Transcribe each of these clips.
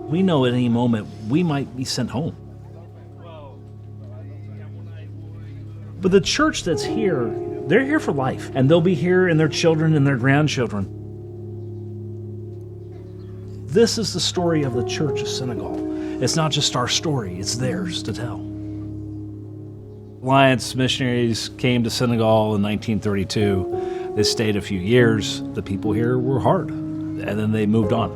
We know at any moment we might be sent home. But the church that's here, they're here for life, and they'll be here and their children and their grandchildren. This is the story of the Church of Senegal. It's not just our story, it's theirs to tell. Alliance missionaries came to Senegal in 1932. They stayed a few years. The people here were hard, and then they moved on.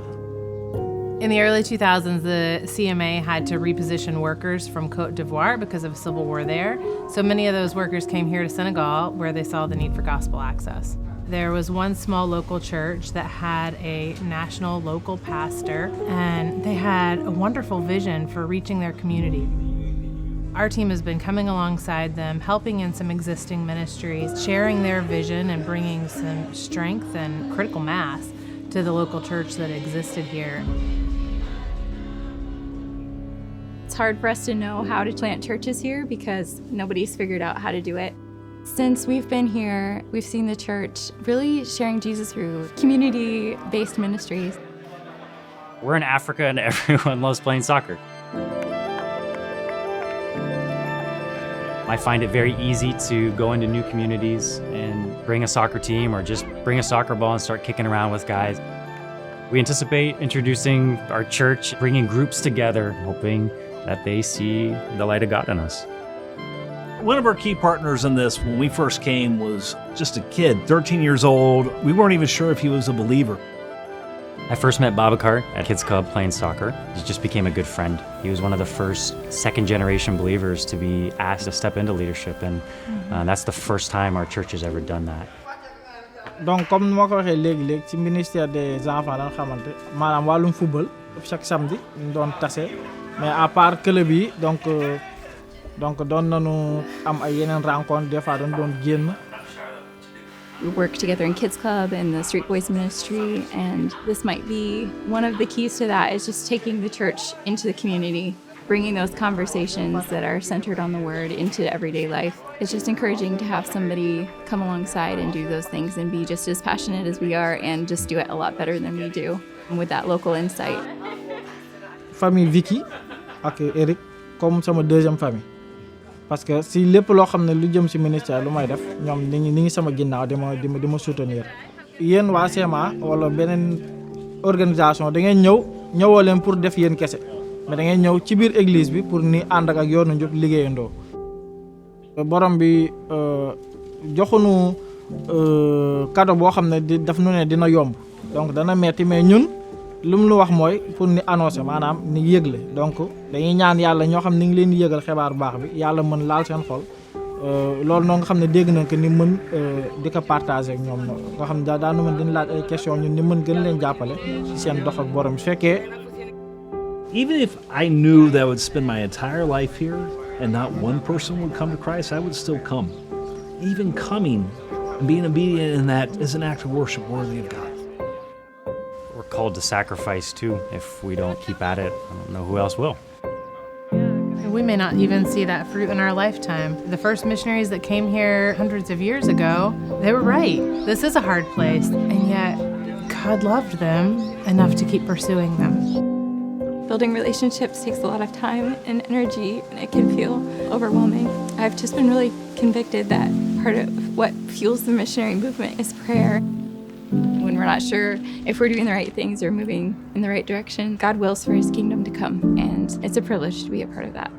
In the early 2000s, the C&MA had to reposition workers from Côte d'Ivoire because of civil war there. So many of those workers came here to Senegal where they saw the need for gospel access. There was one small local church that had a national local pastor, and they had a wonderful vision for reaching their community. Our team has been coming alongside them, helping in some existing ministries, sharing their vision and bringing some strength and critical mass to the local church that existed here. It's hard for us to know how to plant churches here because nobody's figured out how to do it. Since we've been here, we've seen the church really sharing Jesus through community-based ministries. We're in Africa and everyone loves playing soccer. I find it very easy to go into new communities and bring a soccer team or just bring a soccer ball and start kicking around with guys. We anticipate introducing our church, bringing groups together, hoping that they see the light of God in us. One of our key partners in this when we first came was just a kid, 13 years old. We weren't even sure if he was a believer. I first met Babacar at Kids Club playing soccer. He just became a good friend. He was one of the first second-generation believers to be asked to step into leadership, and that's the first time our church has ever done that. Donc comme ni ma ko waxee léegi ci ministère des enfants lañ xamante maanaam wàllum football chaque samedi ñu doon tase mais à part club yi donc doon nañu am ay yeneen rencontre des fois doon génn. We work together in Kids Club and the Street Boys Ministry, and this might be one of the keys to that is just taking the church into the community, bringing those conversations that are centered on the Word into everyday life. It's just encouraging to have somebody come alongside and do those things and be just as passionate as we are and just do it a lot better than we do with that local insight. Famille Vicky ak Eric comme sama deuxième famille. Parce que si lépp loo xam ne lu jëm ci ministère lu may def ñoom ni ngi sama ginnaaw di ma soutenir. Yéen waa C&MA wala beneen organisation da ngeen ñëwoo leen pour def yéen kese mais da ngeen ñëw ci biir église bi pour ni ànd ak yoonu njub liggéeyandoo. Borom bi joxunu cadeau boo xam ne daf nu ne dina yomb donc dana metti mais ñun lu mu wax mooy pour ni annoncer maanaam ni yëgle donc dañuy ñaan yàlla ñoo xam ni ngi leen di yëgal xibaar baax bi yàlla mën laal seen xol loolu noonu nga xam ne dégg nañ ko ni mën di ko partager ak ñoom noonu nga xam ne daanu mën dañu laaj ay question ñun ni mën gën leen jàppale ci seen dox ak borom su fekkee. Even if I knew that I would spend my entire life here and not one person would come to Christ, I would still come. Even coming and being obedient in that is an act of worship worthy of God. We're called to sacrifice too. If we don't keep at it, I don't know who else will. We may not even see that fruit in our lifetime. The first missionaries that came here hundreds of years ago, they were right. This is a hard place, and yet God loved them enough to keep pursuing them. Building relationships takes a lot of time and energy, and it can feel overwhelming. I've just been really convicted that part of what fuels the missionary movement is prayer. When we're not sure if we're doing the right things or moving in the right direction, God wills for His kingdom to come, and it's a privilege to be a part of that.